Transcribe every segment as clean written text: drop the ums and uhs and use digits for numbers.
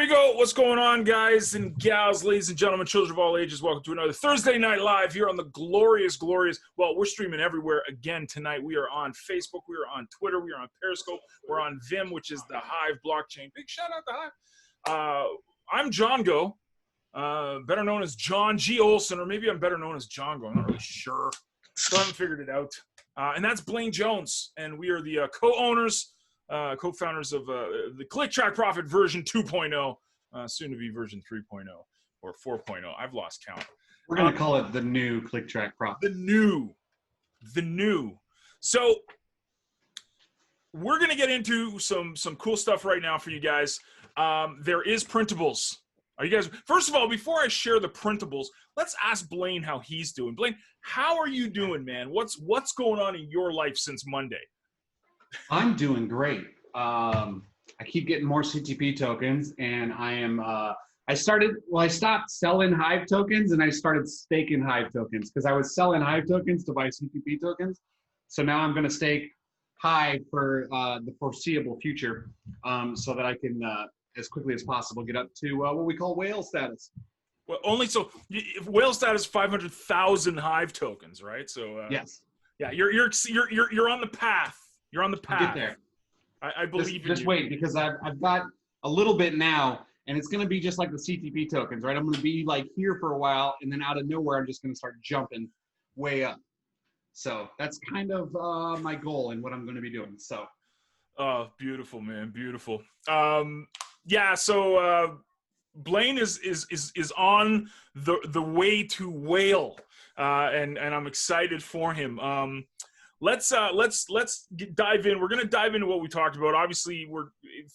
we go. What's going on, guys and gals, ladies and gentlemen, children of all ages? Welcome to another Thursday Night Live here on the glorious, well, we're streaming everywhere again tonight. We are on Facebook. We are on Twitter. We are on Periscope. We're on Vim, which is the Hive blockchain. Big shout out to Hive. I'm John Go, better known as John G. Olson, or maybe I'm better known as John Go. I'm not really sure. Still haven't figured it out. And that's Blaine Jones, and we are the co-owners, co-founders of the Click Track Profit version 2.0, soon to be version 3.0 or 4.0. I've lost count. We're going to call it the new Click Track Profit. The new. So we're going to get into some cool stuff right now for you guys. There is printables. Are you guys, first of all, before I share the printables, let's ask Blaine how he's doing. Blaine, how are you doing, man? What's going on in your life since Monday? I'm doing great. I keep getting more CTP tokens, and I am. I stopped selling Hive tokens, and I started staking Hive tokens because I was selling Hive tokens to buy CTP tokens. So now I'm going to stake Hive for the foreseeable future, so that I can, as quickly as possible, get up to what we call whale status. Well, whale status 500,000 Hive tokens, right? So yes, yeah, you're on the path. You're on the path. I'll get there. I believe in you. Just wait, because I've got a little bit now, and it's going to be just like the CTP tokens, right? I'm going to be like here for a while, and then out of nowhere, I'm just going to start jumping way up. So that's kind of my goal and what I'm going to be doing. So, oh, beautiful, man, beautiful. Yeah. So Blaine is on the way to whale, and I'm excited for him. Let's dive in. We're going to dive into what we talked about. Obviously,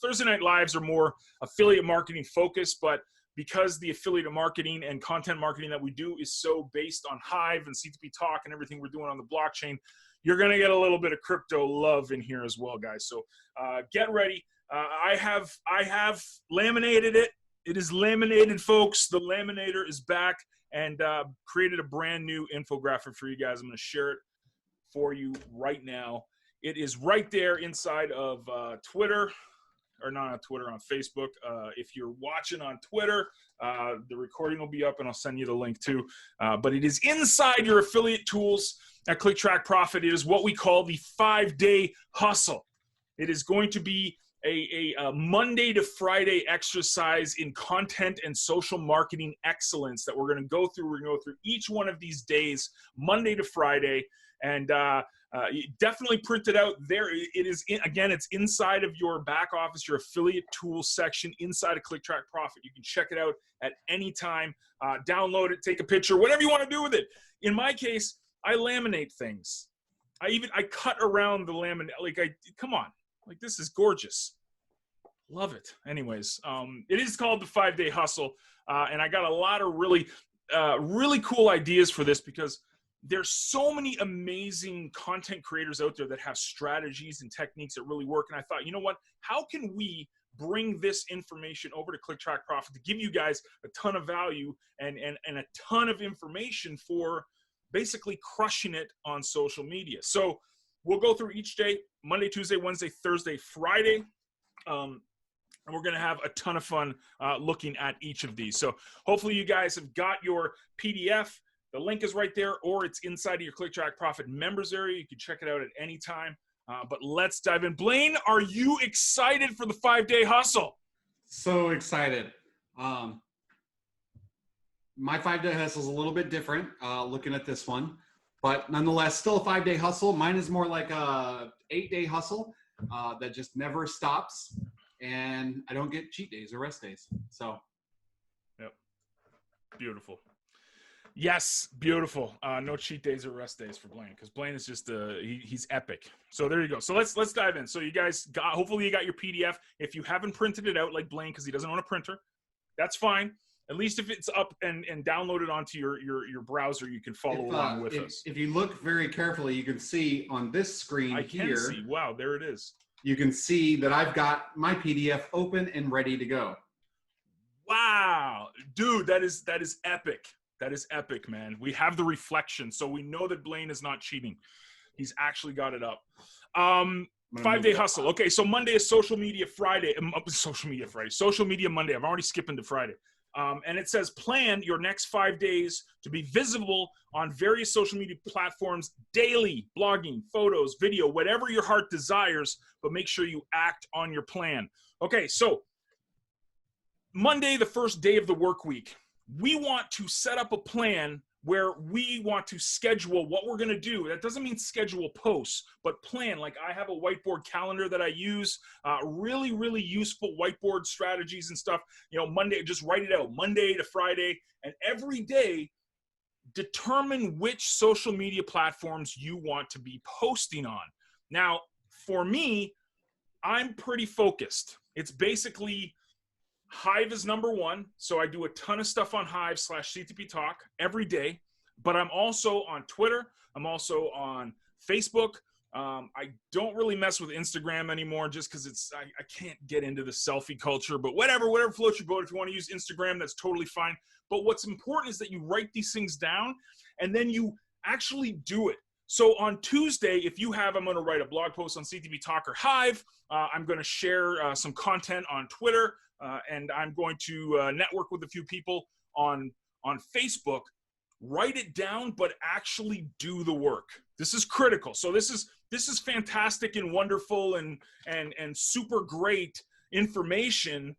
Thursday Night Lives are more affiliate marketing focused, but because the affiliate marketing and content marketing that we do is so based on Hive and C2P Talk and everything we're doing on the blockchain, you're going to get a little bit of crypto love in here as well, guys. So get ready. I have laminated it. It is laminated, folks. The laminator is back, and created a brand new infographic for you guys. I'm going to share it for you right now. It is right there inside of Twitter, or not on Twitter, on Facebook. If you're watching on Twitter, the recording will be up, and I'll send you the link too. But it is inside your affiliate tools at Click Track Profit. It is what we call the 5-day hustle. It is going to be a Monday to Friday exercise in content and social marketing excellence that we're going to go through. We're going to go through each one of these days, Monday to Friday. And definitely print it out there. It is, again, it's inside of your back office, your affiliate tools section inside of Click Track Profit. You can check it out at any time. Download it, take a picture, whatever you want to do with it. In my case, I laminate things. I cut around the laminate. Come on, this is gorgeous. Love it. Anyways, it is called the 5-day hustle, and I got a lot of really cool ideas for this because there's so many amazing content creators out there that have strategies and techniques that really work. And I thought, you know what? How can we bring this information over to Click Track Profit to give you guys a ton of value and a ton of information for basically crushing it on social media? So we'll go through each day, Monday, Tuesday, Wednesday, Thursday, Friday. And we're going to have a ton of fun looking at each of these. So hopefully you guys have got your PDF. The link is right there, or it's inside of your Click Track Profit members area. You can check it out at any time. But let's dive in. Blaine, are you excited for the 5-day hustle? So excited. My 5-day hustle is a little bit different looking at this one, but nonetheless, still a 5-day hustle. Mine is more like a 8-day hustle that just never stops, and I don't get cheat days or rest days. So, yep, beautiful. Yes, beautiful. No cheat days or rest days for Blaine, because Blaine is just he's epic. So there you go. So let's dive in. So you guys hopefully you got your PDF. If you haven't printed it out like Blaine because he doesn't own a printer, that's fine. At least if it's up and downloaded onto your browser, you can follow along with us. If you look very carefully, you can see on this screen I can see. Wow, there it is. You can see that I've got my PDF open and ready to go. Wow, dude, that is epic. That is epic, man. We have the reflection, so we know that Blaine is not cheating. He's actually got it up. 5-day hustle. Okay, so Monday is social media Friday. Social media Monday. I'm already skipping to Friday. And it says plan your next 5 days to be visible on various social media platforms daily, blogging, photos, video, whatever your heart desires, but make sure you act on your plan. Okay, so Monday, the first day of the work week, we want to set up a plan where we want to schedule what we're going to do. That doesn't mean schedule posts, but plan. Like I have a whiteboard calendar that I use, really, really useful whiteboard strategies and stuff. You know, Monday, just write it out, Monday to Friday, and every day, determine which social media platforms you want to be posting on. Now, for me, I'm pretty focused. It's basically Hive is number one. So I do a ton of stuff on Hive/CTP Talk every day, but I'm also on Twitter. I'm also on Facebook. I don't really mess with Instagram anymore just because I can't get into the selfie culture, but whatever floats your boat. If you want to use Instagram, that's totally fine. But what's important is that you write these things down and then you actually do it. So on Tuesday, if you have, I'm going to write a blog post on CTP Talk or Hive. I'm going to share some content on Twitter. And I'm going to network with a few people on Facebook. Write it down, but actually do the work. This is critical. So this is fantastic and wonderful and super great information,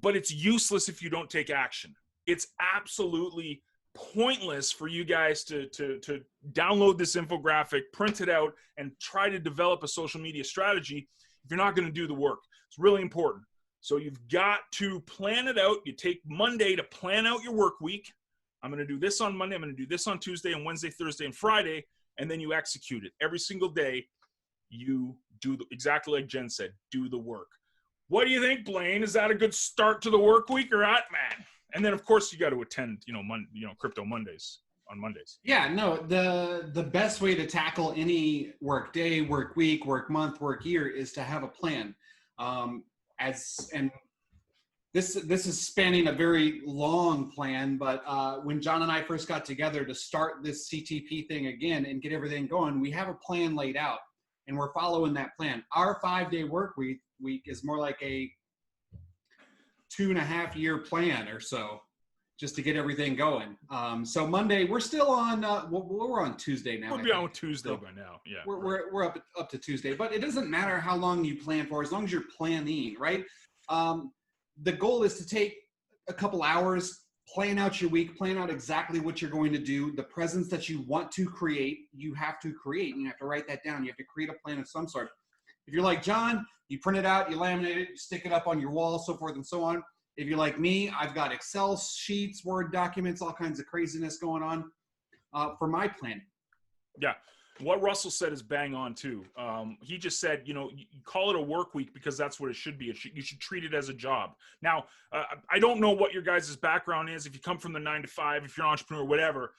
but it's useless if you don't take action. It's absolutely pointless for you guys to download this infographic, print it out, and try to develop a social media strategy if you're not going to do the work. It's really important. So you've got to plan it out. You take Monday to plan out your work week. I'm going to do this on Monday. I'm going to do this on Tuesday and Wednesday, Thursday, and Friday. And then you execute it. Every single day, you do exactly like Jen said, do the work. What do you think, Blaine? Is that a good start to the work week or not, man? And then, of course, you got to attend, Crypto Mondays on Mondays. Yeah, no, the best way to tackle any work day, work week, work month, work year is to have a plan. And this is spanning a very long plan, but when John and I first got together to start this CTP thing again and get everything going, we have a plan laid out, and we're following that plan. Our 5-day work week is more like a 2.5-year plan or so, just to get everything going. So Monday, we're still on. We're on Tuesday now. We'll be on Tuesday by now. Yeah, we're up to Tuesday, but it doesn't matter how long you plan for, as long as you're planning, right? The goal is to take a couple hours, plan out your week, plan out exactly what you're going to do, the presence that you want to create. You have to create. You have to write that down. You have to create a plan of some sort. If you're like John, you print it out, you laminate it, you stick it up on your wall, so forth and so on. If you're like me, I've got Excel sheets, Word documents, all kinds of craziness going on for my planning. Yeah. What Russell said is bang on too. He just said, you call it a work week because that's what it should be. You should treat it as a job. Now, I don't know what your guys' background is, if you come from the 9 to 5, if you're an entrepreneur, whatever.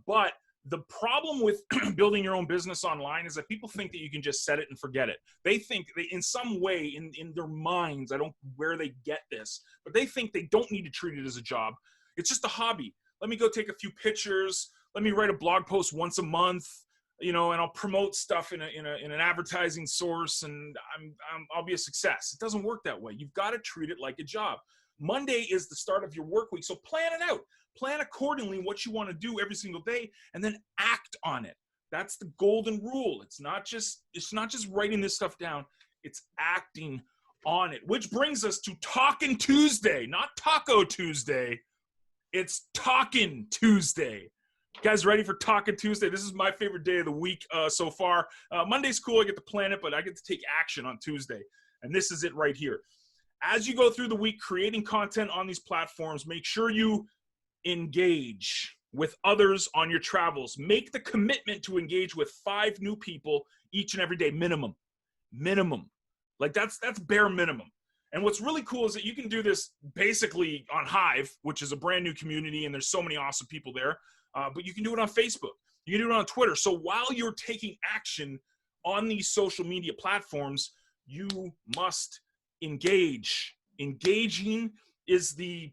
But the problem with building your own business online is that people think that you can just set it and forget it. They think in some way in their minds, I don't know where they get this, but they think they don't need to treat it as a job. It's just a hobby. Let me go take a few pictures. Let me write a blog post once a month. And I'll promote stuff in an advertising source, and I'll be a success. It doesn't work that way. You've got to treat it like a job. Monday is the start of your work week, so plan it out. Plan accordingly what you want to do every single day, and then act on it. That's the golden rule. It's not just writing this stuff down. It's acting on it. Which brings us to Talkin' Tuesday, not Taco Tuesday. It's Talkin' Tuesday. You guys ready for Talkin' Tuesday? This is my favorite day of the week so far. Monday's cool. I get to plan it, but I get to take action on Tuesday. And this is it right here. As you go through the week creating content on these platforms, make sure you engage with others on your travels. Make the commitment to engage with 5 new people each and every day, minimum. Like that's bare minimum. And what's really cool is that you can do this basically on Hive, which is a brand new community, and there's so many awesome people there. But you can do it on Facebook. You can do it on Twitter. So while you're taking action on these social media platforms, you must engage. Engaging is the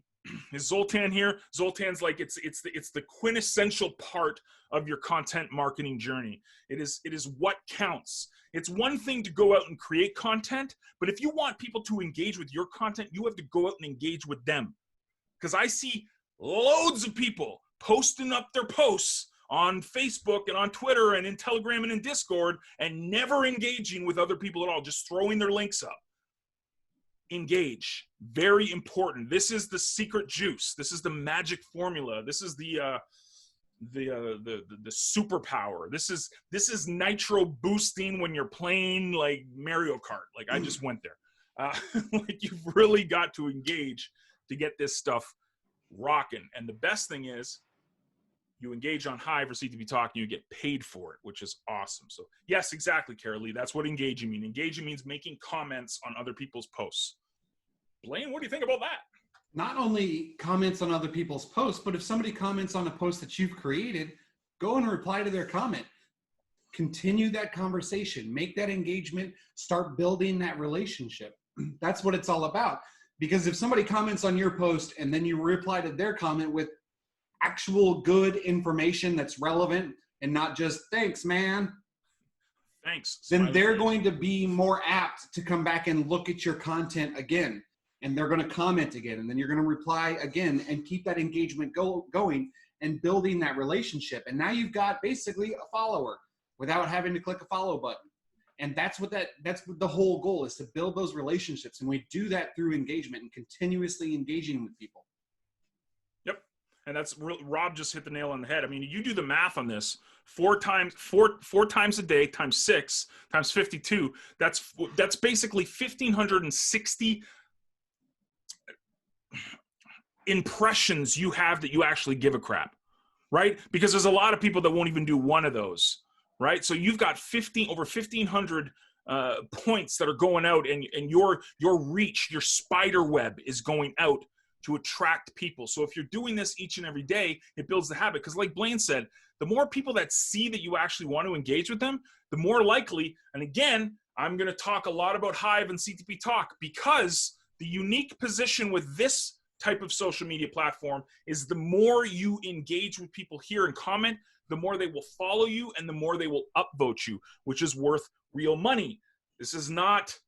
Is Zoltan here? Zoltan's like it's the quintessential part of your content marketing journey. It is what counts. It's one thing to go out and create content, but if you want people to engage with your content, you have to go out and engage with them. Because I see loads of people posting up their posts on Facebook and on Twitter and in Telegram and in Discord and never engaging with other people at all, just throwing their links up. Engage. Very important. This is the secret juice. This is the magic formula. This is the superpower. This is nitro boosting when you're playing like Mario Kart. Like I just went there. Like you've really got to engage to get this stuff rocking. And the best thing is you engage on Hive or CTP Talk and you get paid for it, which is awesome. So yes, exactly, Carolee. That's what engaging means. Engaging means making comments on other people's posts. Blaine, what do you think about that? Not only comments on other people's posts, but if somebody comments on a post that you've created, go and reply to their comment. Continue that conversation, make that engagement, start building that relationship. That's what it's all about. Because if somebody comments on your post and then you reply to their comment with actual good information that's relevant and not just thanks, man. Thanks. Then they're going to be more apt to come back and look at your content again. And they're going to comment again. And then you're going to reply again and keep that engagement going and building that relationship. And now you've got basically a follower without having to click a follow button. And that's what the whole goal is, to build those relationships. And we do that through engagement and continuously engaging with people. Yep. And that's Rob just hit the nail on the head. I mean, you do the math on this. Four times a day times 6 times 52. That's basically 1,560 impressions you have that you actually give a crap, right? Because there's a lot of people that won't even do one of those, right? So you've got over 1,500 points that are going out, and your reach, your spider web is going out to attract people. So if you're doing this each and every day, it builds the habit. Because like Blaine said, the more people that see that you actually want to engage with them, the more likely, and again, I'm going to talk a lot about Hive and CTP Talk, because the unique position with this type of social media platform is the more you engage with people here and comment, the more they will follow you and the more they will upvote you, which is worth real money. This is not,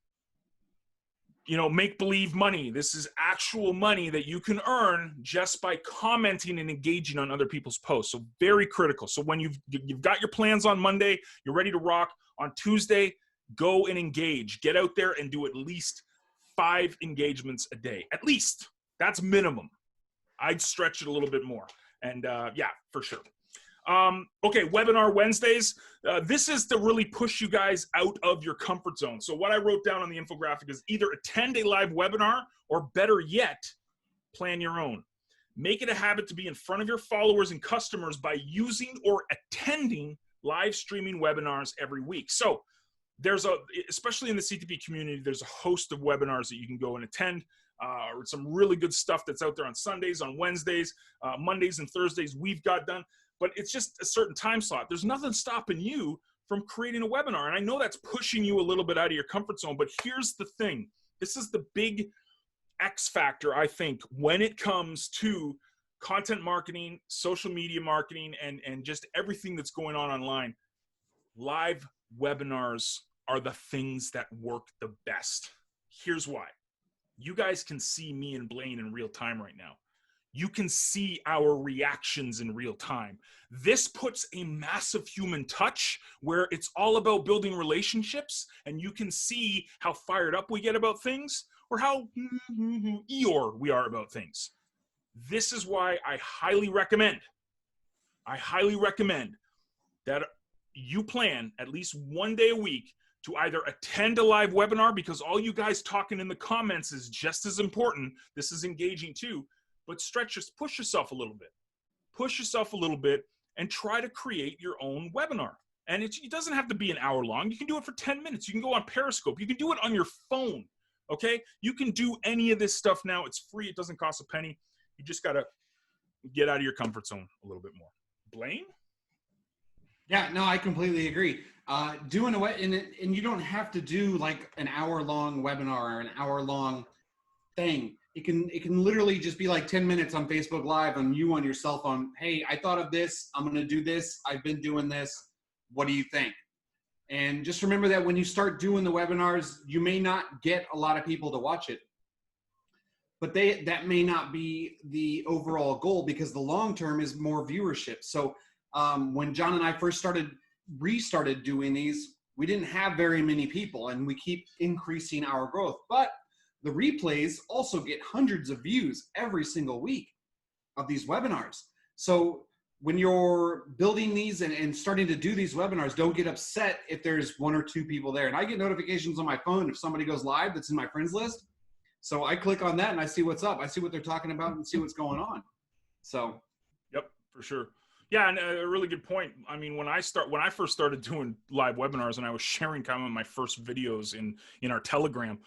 make-believe money. This is actual money that you can earn just by commenting and engaging on other people's posts. So very critical. So when you've got your plans on Monday, you're ready to rock. On Tuesday, go and engage. Get out there and do at least 5 engagements a day. At least. That's minimum. I'd stretch it a little bit more. And yeah, for sure. Okay, Webinar Wednesdays. This is to really push you guys out of your comfort zone. So what I wrote down on the infographic is either attend a live webinar or better yet, plan your own. Make it a habit to be in front of your followers and customers by using or attending live streaming webinars every week. So especially in the CTP community, there's a host of webinars that you can go and attend. Some really good stuff that's out there on Sundays, on Wednesdays, Mondays and Thursdays we've got done, but it's just a certain time slot. There's nothing stopping you from creating a webinar. And I know that's pushing you a little bit out of your comfort zone, but here's the thing. This is the big X factor, I think, when it comes to content marketing, social media marketing, and just everything that's going on online. Live webinars are the things that work the best. Here's why. You guys can see me and Blaine in real time right now. You can see our reactions in real time. This puts a massive human touch where it's all about building relationships, and you can see how fired up we get about things or how Eeyore we are about things. This is why I highly recommend that you plan at least one day a week to either attend a live webinar, because all you guys talking in the comments is just as important. This is engaging too, but push yourself a little bit. Push yourself a little bit and try to create your own webinar. And it doesn't have to be an hour long. You can do it for 10 minutes. You can go on Periscope. You can do it on your phone, okay? You can do any of this stuff now. It's free. It doesn't cost a penny. You just got to get out of your comfort zone a little bit more. Blaine? Yeah, no, I completely agree. Doing and you don't have to do like an hour-long webinar or an hour-long thing. it can literally just be like 10 minutes on Facebook Live on you on your cell phone. Hey, I thought of this. I'm going to do this. I've been doing this. What do you think? And just remember that when you start doing the webinars, you may not get a lot of people to watch it, but that may not be the overall goal, because the long term is more viewership. So when John and I first restarted doing these, we didn't have very many people, and we keep increasing our growth. But the replays also get hundreds of views every single week of these webinars. So when you're building these and starting to do these webinars, don't get upset if there's 1 or 2 people there. And I get notifications on my phone if somebody goes live that's in my friends list. So I click on that and I see what's up. I see what they're talking about and see what's going on. So. Yep, for sure. Yeah, and a really good point. I mean, when I first started doing live webinars and I was sharing kind of my first videos in our Telegram,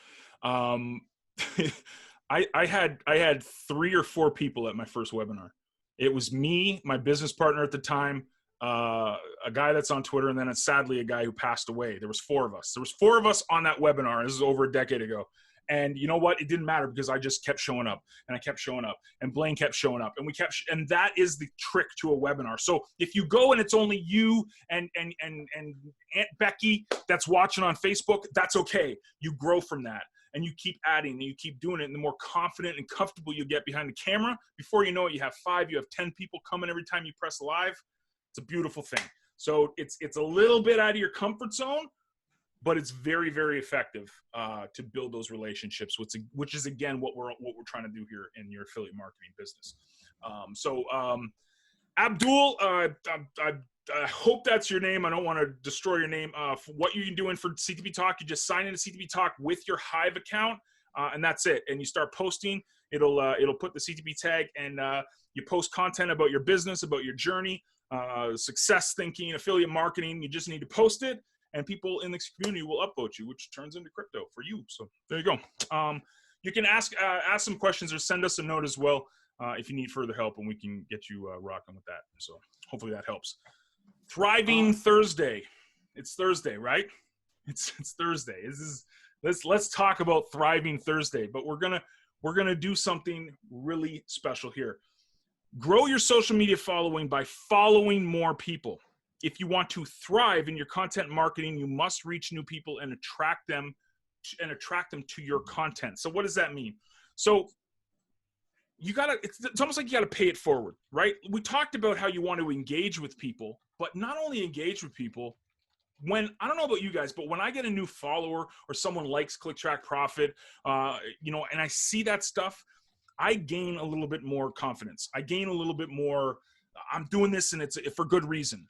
I had 3 or 4 people at my first webinar. It was me, my business partner at the time, a guy that's on Twitter, and then sadly a guy who passed away. There was 4 of us. There was 4 of us on that webinar. This is over a decade ago. And you know what? It didn't matter, because I just kept showing up, and I kept showing up, and Blaine kept showing up, and and that is the trick to a webinar. So if you go and it's only you and Aunt Becky that's watching on Facebook, that's okay. You grow from that, and you keep adding, and you keep doing it. And the more confident and comfortable you get behind the camera, before you know it, you have 5, you have 10 people coming every time you press live. It's a beautiful thing. So it's a little bit out of your comfort zone, but it's very, very effective to build those relationships, which is again what we're trying to do here in your affiliate marketing business. Abdul, I hope that's your name. I don't want to destroy your name. What you're doing for CTP Talk, you just sign into CTP Talk with your Hive account, and that's it. And you start posting. It'll put the CTP tag, and you post content about your business, about your journey, success thinking, affiliate marketing. You just need to post it, and people in this community will upvote you, which turns into crypto for you. So there you go. You can ask some questions or send us a note as well if you need further help, and we can get you rocking with that. So hopefully that helps. Thriving Thursday. It's Thursday, right? It's Thursday. Let's talk about Thriving Thursday, but we're gonna do something really special here. Grow your social media following by following more people. If you want to thrive in your content marketing, you must reach new people and attract them to your content. So what does that mean? So it's almost like you gotta pay it forward, right? We talked about how you want to engage with people, but not only engage with people. When, I don't know about you guys, but when I get a new follower or someone likes Click Track Profit, and I see that stuff, I gain a little bit more confidence. I gain a little bit more, I'm doing this and it's for good reason.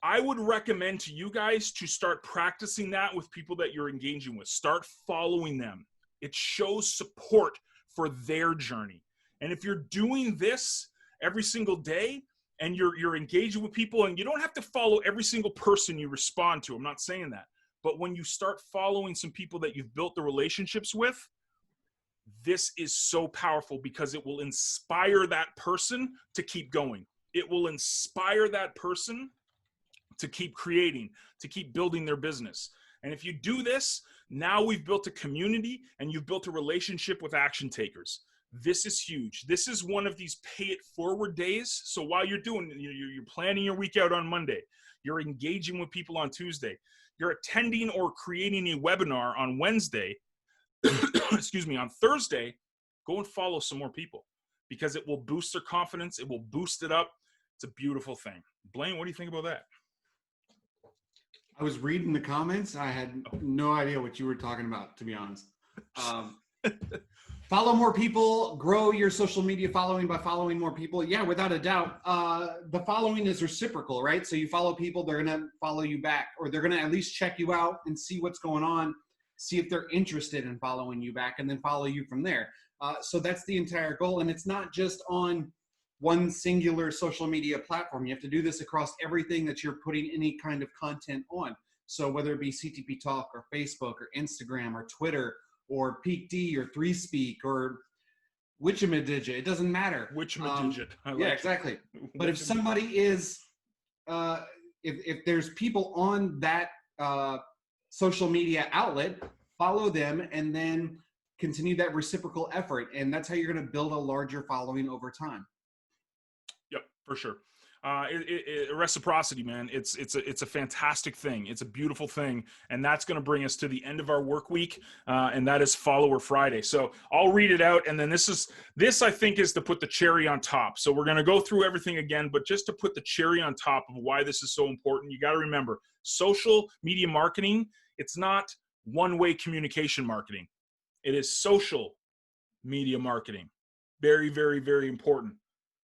I would recommend to you guys to start practicing that with people that you're engaging with. Start following them. It shows support for their journey. And if you're doing this every single day and you're engaging with people, and you don't have to follow every single person you respond to, I'm not saying that, but when you start following some people that you've built the relationships with, this is so powerful, because it will inspire that person to keep going. It will inspire that person to keep creating, to keep building their business. And if you do this, now we've built a community and you've built a relationship with action takers. This is huge. This is one of these pay it forward days. So while you're planning your week out on Monday, you're engaging with people on Tuesday, you're attending or creating a webinar on Wednesday, excuse me, on Thursday, go and follow some more people, because it will boost their confidence. It will boost it up. It's a beautiful thing. Blaine, what do you think about that? I was reading the comments. I had no idea what you were talking about, to be honest. Follow more people, grow your social media following by following more people. Yeah, without a doubt. The following is reciprocal, right? So you follow people, they're going to follow you back, or they're going to at least check you out and see what's going on, see if they're interested in following you back, and then follow you from there. So that's the entire goal. And it's not just on one singular social media platform. You have to do this across everything that you're putting any kind of content on. So whether it be CTP Talk or Facebook or Instagram or Twitter or Peak D or 3Speak or Witchamadigit, it doesn't matter. Witchamadigit. Yeah, exactly. But if somebody is, if there's people on that social media outlet, follow them and then continue that reciprocal effort. And that's how you're going to build a larger following over time. Yep, for sure. Reciprocity, man. It's a fantastic thing. It's a beautiful thing, and that's going to bring us to the end of our work week, and that is Follower Friday. So I'll read it out, and then this I think is to put the cherry on top. So we're going to go through everything again, but just to put the cherry on top of why this is so important, you got to remember, social media marketing. It's not one-way communication marketing. It is social media marketing. Very, very, very important.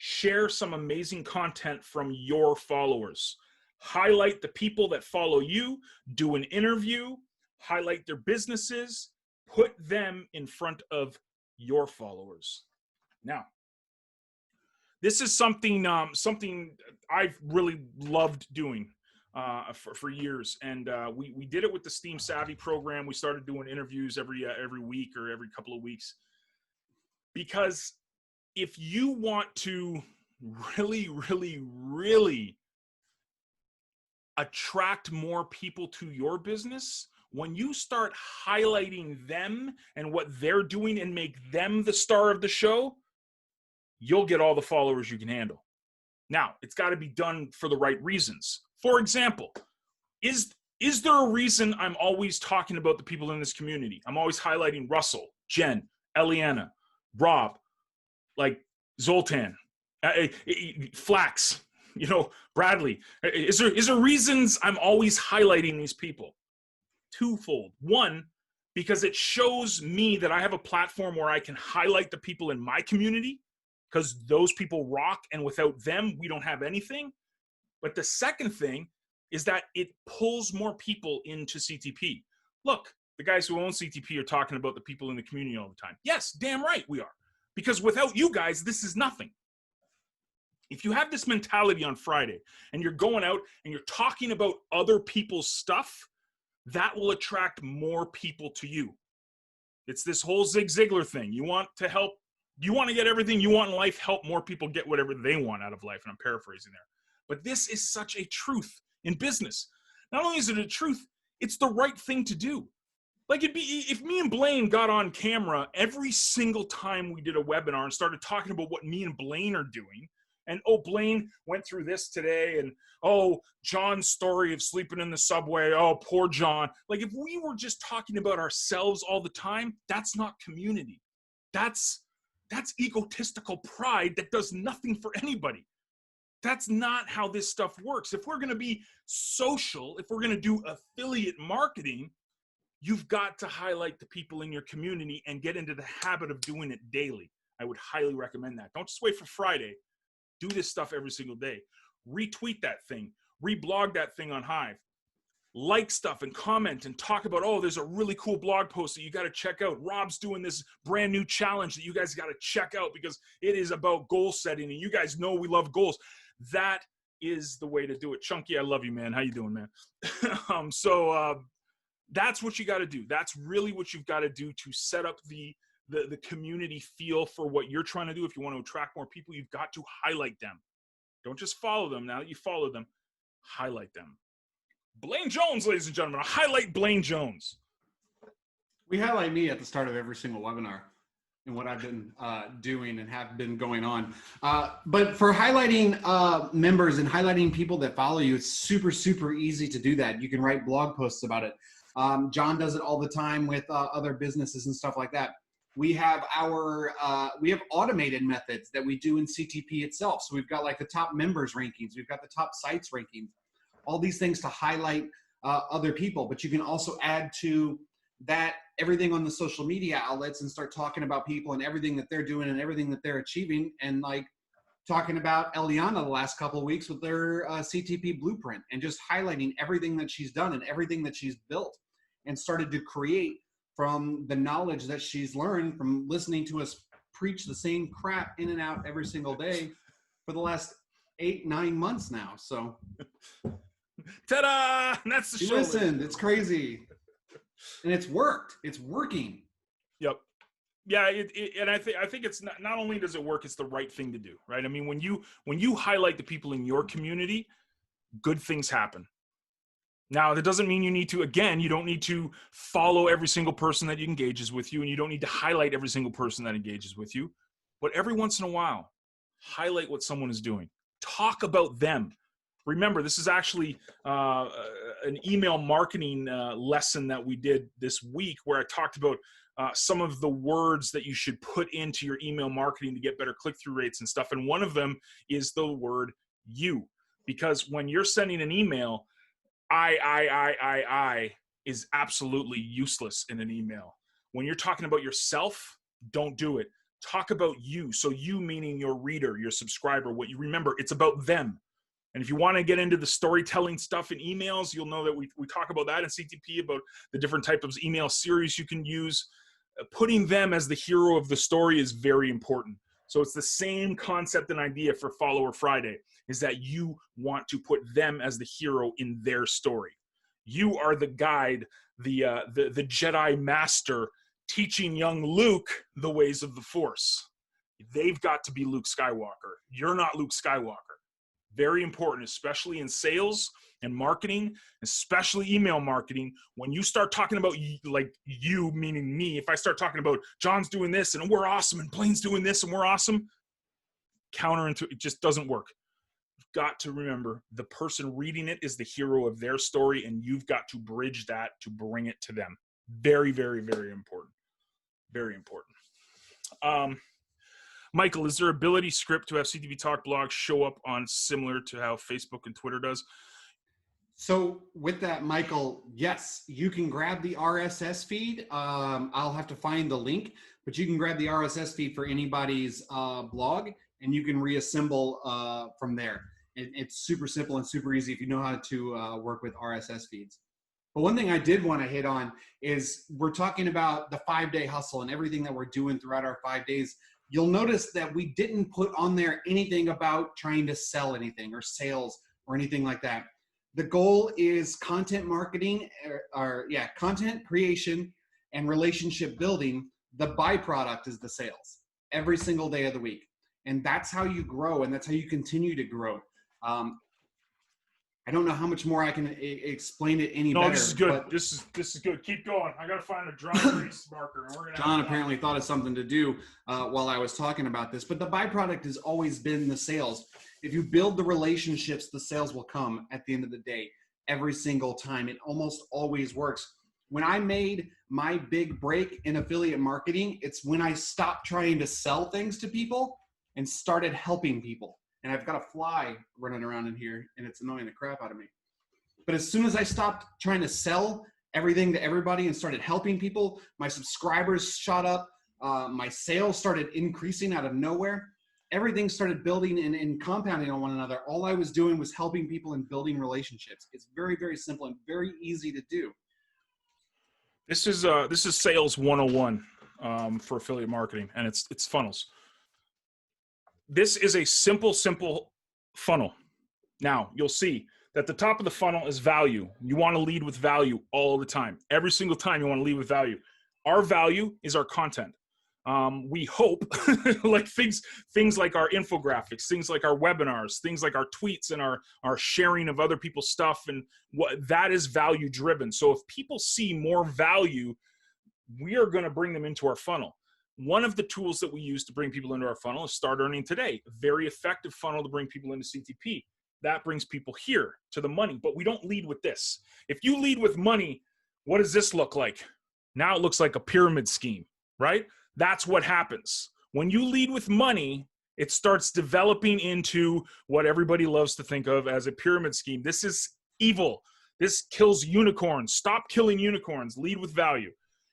Share some amazing content from your followers. Highlight the people that follow you, do an interview, highlight their businesses, put them in front of your followers. Now, this is something I've really loved doing for years, and we did it with the Steam Savvy program. We started doing interviews every week or every couple of weeks, because if you want to really, really, really attract more people to your business, when you start highlighting them and what they're doing and make them the star of the show, you'll get all the followers you can handle. Now, it's got to be done for the right reasons. For example, is there a reason I'm always talking about the people in this community? I'm always highlighting Russell, Jen, Eliana, Rob, like Zoltan, Flax, Bradley. Is there reasons I'm always highlighting these people? Twofold. One, because it shows me that I have a platform where I can highlight the people in my community, because those people rock, and without them, we don't have anything. But the second thing is that it pulls more people into CTP. Look, the guys who own CTP are talking about the people in the community all the time. Yes, damn right we are. Because without you guys, this is nothing. If you have this mentality on Friday and you're going out and you're talking about other people's stuff, that will attract more people to you. It's this whole Zig Ziglar thing. You want to get everything you want in life, help more people get whatever they want out of life. And I'm paraphrasing there. But this is such a truth in business. Not only is it a truth, it's the right thing to do. Like, it'd be if me and Blaine got on camera every single time we did a webinar and started talking about what me and Blaine are doing. And, oh, Blaine went through this today. And, oh, John's story of sleeping in the subway. Oh, poor John. Like, if we were just talking about ourselves all the time, that's not community. That's egotistical pride that does nothing for anybody. That's not how this stuff works. If we're going to be social, if we're going to do affiliate marketing, you've got to highlight the people in your community and get into the habit of doing it daily. I would highly recommend that. Don't just wait for Friday. Do this stuff every single day. Retweet that thing. Reblog that thing on Hive. Like stuff and comment and talk about, oh, there's a really cool blog post that you got to check out. Rob's doing this brand new challenge that you guys got to check out because it is about goal setting, and you guys know we love goals. That is the way to do it. Chunky, I love you, man. How you doing, man? That's what you got to do. That's really what you've got to do to set up the community feel for what you're trying to do. If you want to attract more people, you've got to highlight them. Don't just follow them. Now that you follow them, highlight them. Blaine Jones, ladies and gentlemen. Highlight Blaine Jones. We highlight me at the start of every single webinar and what I've been doing and have been going on. But for highlighting members and highlighting people that follow you, it's super, super easy to do that. You can write blog posts about it. John does it all the time with other businesses and stuff like that. We have we have automated methods that we do in CTP itself. So we've got like the top members rankings. We've got the top sites rankings, all these things to highlight other people. But you can also add to that everything on the social media outlets and start talking about people and everything that they're doing and everything that they're achieving. And like talking about Eliana the last couple of weeks with their CTP blueprint and just highlighting everything that she's done and everything that she's built and started to create from the knowledge that she's learned from listening to us preach the same crap in and out every single day for the last 8-9 months now. So ta-da! That's the show. Listen, it's crazy. And it's worked. It's working. Yep. Yeah, and I think it's not only does it work, it's the right thing to do, right? I mean, when you highlight the people in your community, good things happen. Now, that doesn't mean you need to, again, you don't need to follow every single person that engages with you, and you don't need to highlight every single person that engages with you. But every once in a while, highlight what someone is doing. Talk about them. Remember, this is actually an email marketing lesson that we did this week where I talked about some of the words that you should put into your email marketing to get better click-through rates and stuff. And one of them is the word you. Because when you're sending an email, I is absolutely useless in an email. When you're talking about yourself, don't do it. Talk about you. So you meaning your reader, your subscriber, what you remember, it's about them. And if you want to get into the storytelling stuff in emails, you'll know that we talk about that in CTP, about the different types of email series you can use. Putting them as the hero of the story is very important. So it's the same concept and idea for Follower Friday, is that you want to put them as the hero in their story. You are the guide, the Jedi master teaching young Luke the ways of the Force. They've got to be Luke Skywalker. You're not Luke Skywalker. Very important, especially in sales and marketing, especially email marketing. When you start talking about like you, meaning me, if I start talking about John's doing this and we're awesome and Blaine's doing this and we're awesome, counterintuitive, it just doesn't work. You've got to remember the person reading it is the hero of their story, and you've got to bridge that to bring it to them. Very, very, very important. Very important. Michael, is there ability script to have CTV Talk blog show up on similar to how Facebook and Twitter does? So with that, Michael, yes, you can grab the RSS feed. I'll have to find the link, but you can grab the RSS feed for anybody's blog, and you can reassemble from there. It's super simple and super easy if you know how to work with RSS feeds. But one thing I did want to hit on is we're talking about the 5-day hustle and everything that we're doing throughout our 5 days. You'll notice that we didn't put on there anything about trying to sell anything or sales or anything like that. The goal is content marketing, content creation and relationship building. The byproduct is the sales every single day of the week. And that's how you grow, and that's how you continue to grow. I don't know how much more I can explain it any better. No, this is good. This is good. Keep going. I got to find a dry erase marker. And we're gonna John apparently thought of something to do while I was talking about this. But the byproduct has always been the sales. If you build the relationships, the sales will come at the end of the day every single time. It almost always works. When I made my big break in affiliate marketing, it's when I stopped trying to sell things to people and started helping people. And I've got a fly running around in here, and it's annoying the crap out of me. But as soon as I stopped trying to sell everything to everybody and started helping people, my subscribers shot up, my sales started increasing out of nowhere. Everything started building and compounding on one another. All I was doing was helping people and building relationships. It's very, very simple and very easy to do. This is sales 101 for affiliate marketing, and it's funnels. This is a simple funnel. Now, you'll see that the top of the funnel is value. You want to lead with value all the time. Every single time you want to lead with value. Our value is our content. We hope like things like our infographics, things like our webinars, things like our tweets and our sharing of other people's stuff, and what that is value driven. So if people see more value, we are going to bring them into our funnel. One of the tools that we use to bring people into our funnel is Start Earning Today, a very effective funnel to bring people into CTP. That brings people here to the money, but we don't lead with this. If you lead with money, what does this look like? Now it looks like a pyramid scheme, right? That's what happens. When you lead with money, it starts developing into what everybody loves to think of as a pyramid scheme. This is evil. This kills unicorns. Stop killing unicorns. Lead with value.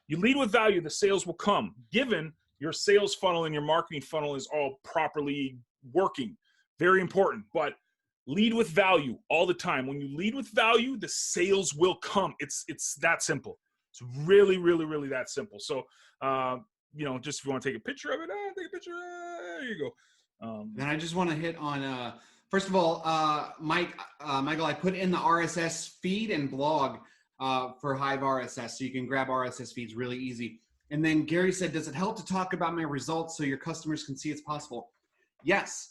You lead with value, the sales will come, given your sales funnel and your marketing funnel is all properly working. Very important, but lead with value all the time. When you lead with value, the sales will come. It's that simple. It's really, really, really that simple. So, just if you want to take a picture of it, take a picture. There you go. Then I just want to hit on, first of all, Michael, I put in the RSS feed and blog for Hive RSS, so you can grab RSS feeds really easy. And then Gary said, does it help to talk about my results so your customers can see it's possible? Yes.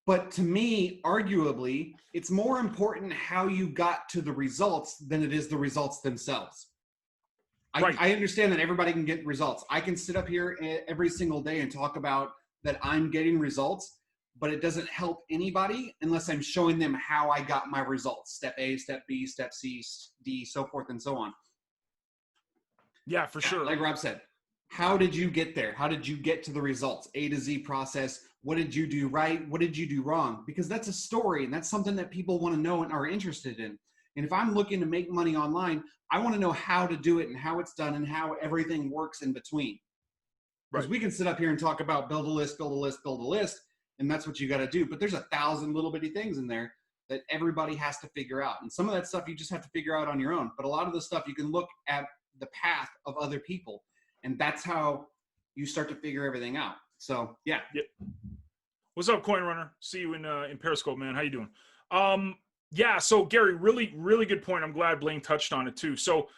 But to me, arguably, it's more important how you got to the results than it is the results themselves. Right. I understand that everybody can get results. I can sit up here every single day and talk about that I'm getting results, but it doesn't help anybody unless I'm showing them how I got my results. Step A, step B, step C, D, so forth and so on. Yeah, for sure. Like Rob said, how did you get there? How did you get to the results? A to Z process. What did you do right? What did you do wrong? Because that's a story, and that's something that people want to know and are interested in. And if I'm looking to make money online, I want to know how to do it and how it's done and how everything works in between. Because Right. we can sit up here and talk about build a list, build a list, build a list, and that's what you got to do. But there's 1,000 little bitty things in there that everybody has to figure out. And some of that stuff you just have to figure out on your own. But a lot of the stuff you can look at the path of other people, and that's how you start to figure everything out. So yeah. Yep. What's up, Coin Runner? See you in Periscope, man. How you doing? Yeah. So Gary, really, really good point. I'm glad Blaine touched on it too. So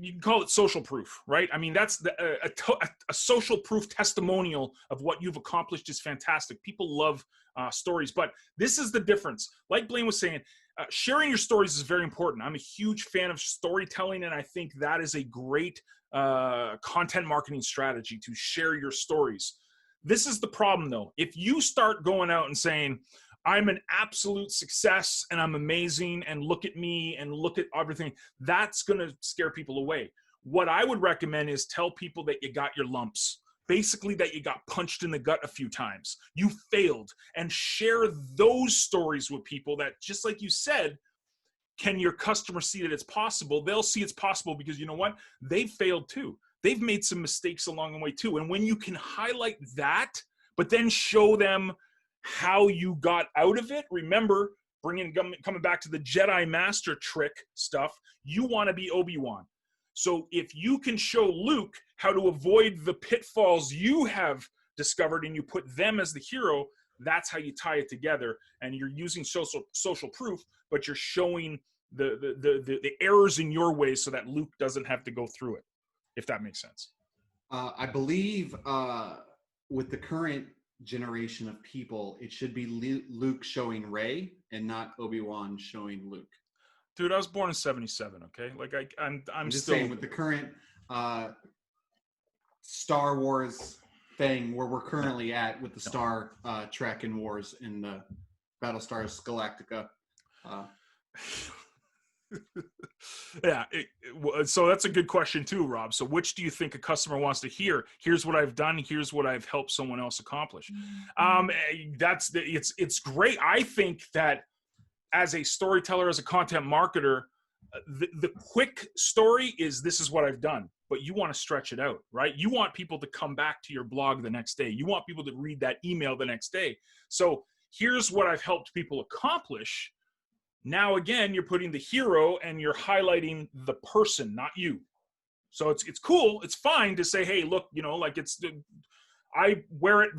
you can call it social proof, right? I mean, that's a social proof testimonial of what you've accomplished is fantastic. People love stories, but this is the difference. Like Blaine was saying, sharing your stories is very important. I'm a huge fan of storytelling, and I think that is a great content marketing strategy to share your stories. This is the problem, though. If you start going out and saying, I'm an absolute success and I'm amazing and look at me and look at everything, that's going to scare people away. What I would recommend is tell people that you got your lumps. Basically, that you got punched in the gut a few times. You failed, and share those stories with people that, just like you said, can your customer see that it's possible? They'll see it's possible because you know what? They've failed too. They've made some mistakes along the way too. And when you can highlight that, but then show them how you got out of it, remember, coming back to the Jedi Master trick stuff, you want to be Obi-Wan. So if you can show Luke how to avoid the pitfalls you have discovered and you put them as the hero, that's how you tie it together. And you're using social proof, but you're showing the errors in your ways so that Luke doesn't have to go through it, if that makes sense. I believe with the current generation of people, it should be Luke showing Rey and not Obi-Wan showing Luke. Dude, I was born in '77. Okay, like I'm just still saying with the current Star Wars thing where we're currently at with the Star Trek and Wars in the Battlestar Galactica. Yeah, so that's a good question too, Rob. So which do you think a customer wants to hear? Here's what I've done. Here's what I've helped someone else accomplish. It's great. I think that as a storyteller, as a content marketer, the quick story is this is what I've done, but you want to stretch it out, right? You want people to come back to your blog the next day. You want people to read that email the next day. So here's what I've helped people accomplish. Now, again, you're putting the hero and you're highlighting the person, not you. So it's cool. It's fine to say, hey, look, you know, like I wear it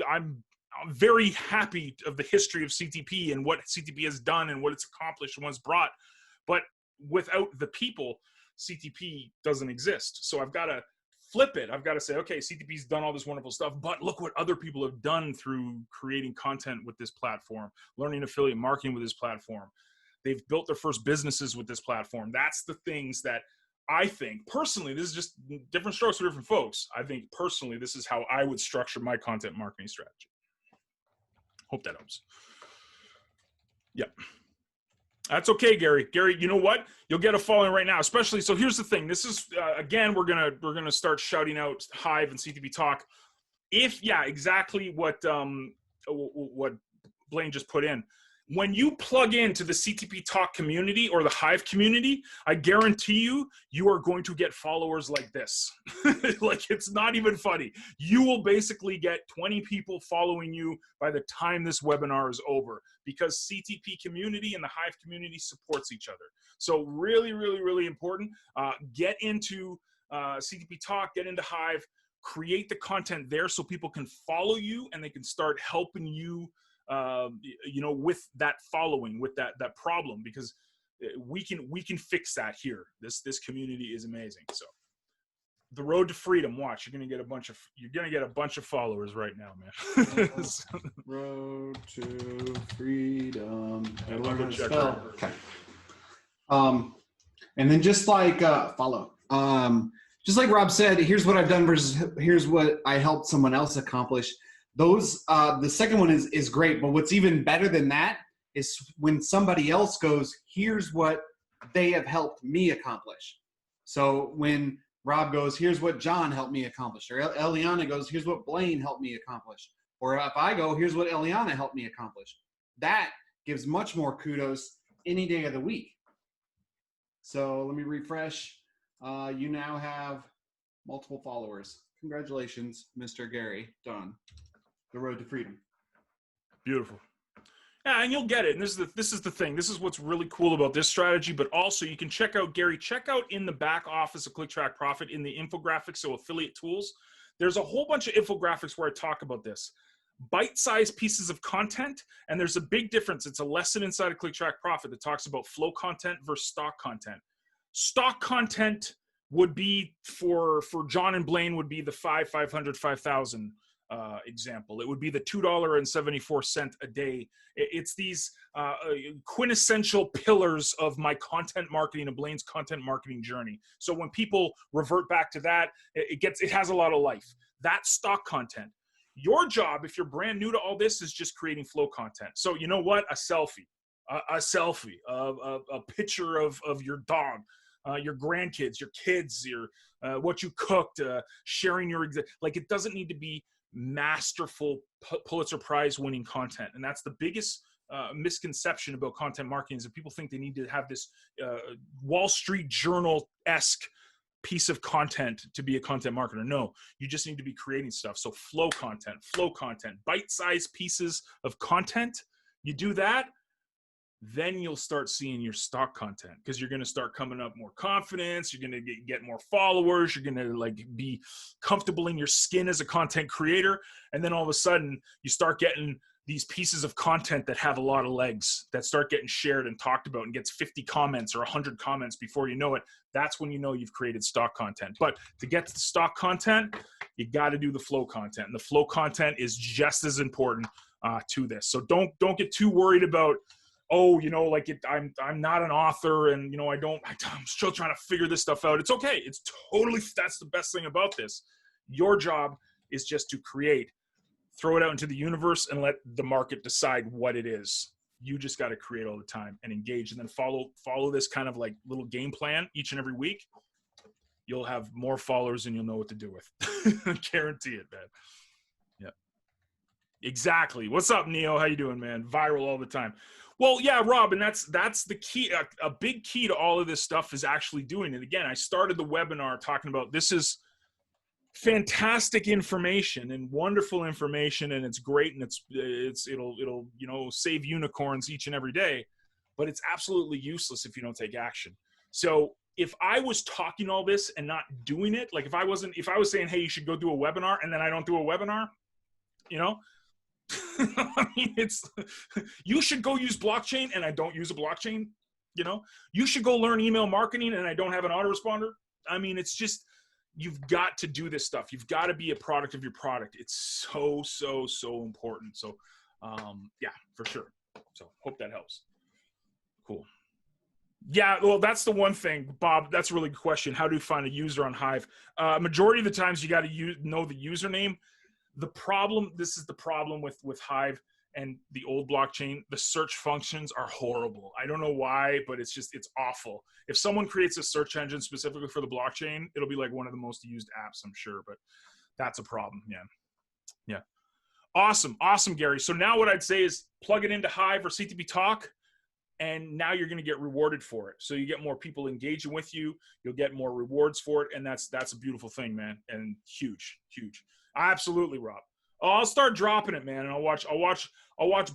I'm very happy of the history of CTP and what CTP has done and what it's accomplished and what's brought. But without the people, CTP doesn't exist. So I've got to flip it. I've got to say, okay, CTP's done all this wonderful stuff, but look what other people have done through creating content with this platform, learning affiliate marketing with this platform. They've built their first businesses with this platform. That's the things that I think, personally, this is just different strokes for different folks. I think personally, this is how I would structure my content marketing strategy. Hope that helps. Yep. That's okay, Gary. Gary, you know what? You'll get a following right now, especially. So here's the thing. This is again, we're gonna start shouting out Hive and CTP Talk. Exactly what Blaine just put in. When you plug into the CTP Talk community or the Hive community, I guarantee you are going to get followers like this. Like, it's not even funny. You will basically get 20 people following you by the time this webinar is over, because CTP community and the Hive community supports each other. So really, really, really important. Get into CTP Talk, get into Hive, create the content there so people can follow you and they can start helping you with that following, with that problem, because we can fix that here. This community is amazing. So The road to freedom. Watch, you're gonna get a bunch of followers right now, man. Road to freedom. I I'll learn go how to check spell. her. Okay. And then just like follow. Just like Rob said, here's what I've done versus here's what I helped someone else accomplish. Those the second one is great, but what's even better than that is when somebody else goes, here's what they have helped me accomplish. So when Rob goes, here's what John helped me accomplish, or Eliana goes, here's what Blaine helped me accomplish, or if I go, here's what Eliana helped me accomplish. That gives much more kudos any day of the week. So let me refresh. You now have multiple followers. Congratulations, Mr. Gary Dunn. The road to freedom. Beautiful. Yeah, and you'll get it. And this is the thing. This is what's really cool about this strategy. But also, you can check out Gary. Check out in the back office of ClickTrack Profit in the infographics, so affiliate tools. There's a whole bunch of infographics where I talk about this. Bite-sized pieces of content, and there's a big difference. It's a lesson inside of ClickTrack Profit that talks about flow content versus stock content. Stock content would be for John and Blaine would be the 500, 5,000 example. It would be the $2.74 a day. It's these quintessential pillars of my content marketing and Blaine's content marketing journey. So when people revert back to that, it has a lot of life. That's stock content. Your job, if you're brand new to all this, is just creating flow content. So you know what? A selfie, a picture of your dog, your grandkids, your kids, your what you cooked, sharing your like. It doesn't need to be masterful Pulitzer Prize winning content, and that's the biggest misconception about content marketing is that people think they need to have this Wall Street Journal-esque piece of content to be a content marketer. No, you just need to be creating stuff. So flow content, bite-sized pieces of content. You do that, then you'll start seeing your stock content because you're going to start coming up more confidence. You're going to get more followers. You're going to like be comfortable in your skin as a content creator. And then all of a sudden you start getting these pieces of content that have a lot of legs that start getting shared and talked about and gets 50 comments or 100 comments before you know it. That's when you know you've created stock content. But to get to the stock content, you got to do the flow content. And the flow content is just as important to this. So don't get too worried about, oh, you know, like I'm not an author and, you know, I'm still trying to figure this stuff out. It's okay. It's totally, that's the best thing about this. Your job is just to create, throw it out into the universe and let the market decide what it is. You just got to create all the time and engage, and then follow this kind of like little game plan each and every week. You'll have more followers and you'll know what to do with. Guarantee it, man. Yeah, exactly. What's up, Neo? How you doing, man? Viral all the time. Well, yeah, Rob, and that's the key. A big key to all of this stuff is actually doing it. Again, I started the webinar talking about this is fantastic information and wonderful information, and it's great, and it'll you know save unicorns each and every day, but it's absolutely useless if you don't take action. So if I was talking all this and not doing it, like if I was saying, hey, you should go do a webinar, and then I don't do a webinar, you know. I mean, you should go use blockchain and I don't use a blockchain, you know. You should go learn email marketing and I don't have an autoresponder. I mean, it's just, you've got to do this stuff. You've got to be a product of your product. It's so important. So yeah, for sure. So hope that helps. Cool. Yeah, well, that's the one thing, Bob. That's a really good question. How do you find a user on Hive? Majority of the times you got to know the username. This is the problem with Hive and the old blockchain. The search functions are horrible. I don't know why, but it's awful. If someone creates a search engine specifically for the blockchain, it'll be like one of the most used apps, I'm sure, but that's a problem. Yeah. Awesome, Gary. So now what I'd say is plug it into Hive or CTP Talk, and now you're going to get rewarded for it. So you get more people engaging with you. You'll get more rewards for it, and that's a beautiful thing, man, and huge. Absolutely, Rob. Oh, I'll start dropping it, man, and I'll watch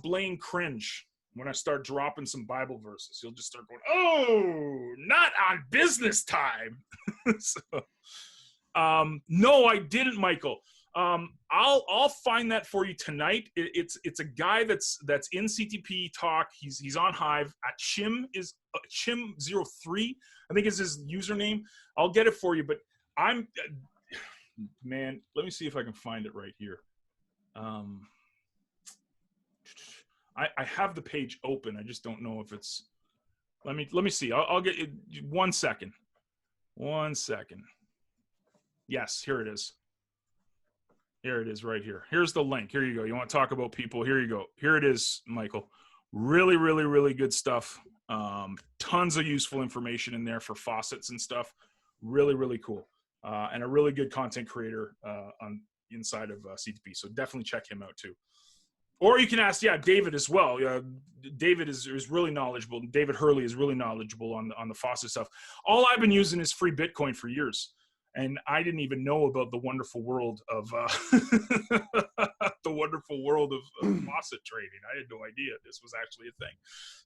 Blaine cringe when I start dropping some Bible verses. He'll just start going, "Oh, not on business time." So, no, I didn't, Michael. I'll find that for you tonight. It's a guy that's in CTP Talk. He's on Hive at Chim03. I think is his username. I'll get it for you, but I'm, man, let me see if I can find it right here. I have the page open. I just don't know if it's, let me see. I'll get it. 1 second. 1 second. Yes, here it is. Here it is right here. Here's the link. Here you go. You want to talk about people? Here you go. Here it is, Michael. Really, really, really good stuff. Tons of useful information in there for faucets and stuff. Really, really cool. And a really good content creator on inside of CTP. So definitely check him out too. Or you can ask, David as well. David is really knowledgeable. David Hurley is really knowledgeable on the faucet stuff. All I've been using is free Bitcoin for years, and I didn't even know about the wonderful world of the wonderful world of faucet trading. I had no idea this was actually a thing.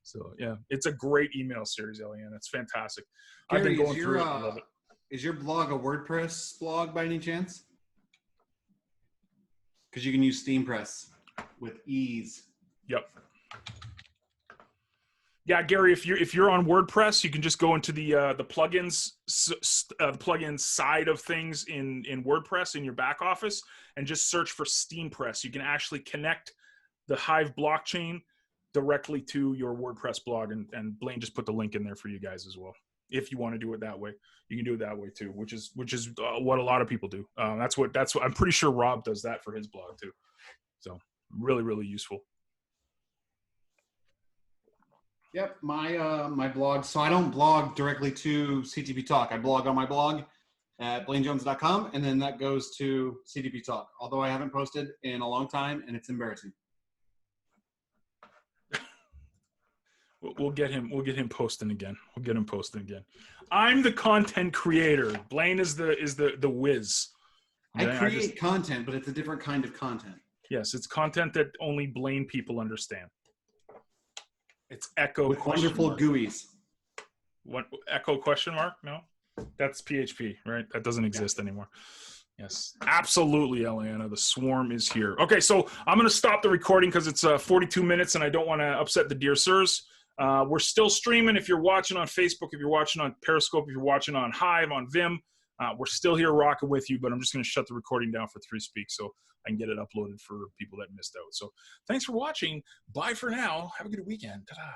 So yeah, it's a great email series, Eliana. It's fantastic. Gary, I've been going through it. I love it. Is your blog a WordPress blog by any chance? Because you can use SteamPress with ease. Yep. Yeah, Gary, if you're on WordPress, you can just go into the plugins plugin side of things in WordPress in your back office and just search for SteamPress. You can actually connect the Hive blockchain directly to your WordPress blog, and Blaine just put the link in there for you guys as well. If you want to do it that way, you can do it that way too, which is what a lot of people do. That's what I'm pretty sure Rob does that for his blog too. So really, really useful. Yep, my blog. So I don't blog directly to CTP Talk. I blog on my blog at blainejones.com, and then that goes to CTP Talk. Although I haven't posted in a long time, and it's embarrassing. We'll get him posting again. We'll get him posting again. I'm the content creator. Blaine is the whiz. I create content, but it's a different kind of content. Yes, it's content that only Blaine people understand. It's echo with wonderful GUIs. What echo question mark? No, that's PHP, right? That doesn't exist anymore. Yes, absolutely, Eliana. The swarm is here. Okay, so I'm going to stop the recording because it's 42 minutes, and I don't want to upset the dear sirs. We're still streaming. If you're watching on Facebook, if you're watching on Periscope, if you're watching on Hive, on Vim, we're still here rocking with you, but I'm just going to shut the recording down for 3 Speak so I can get it uploaded for people that missed out. So thanks for watching. Bye for now. Have a good weekend. Ta-da.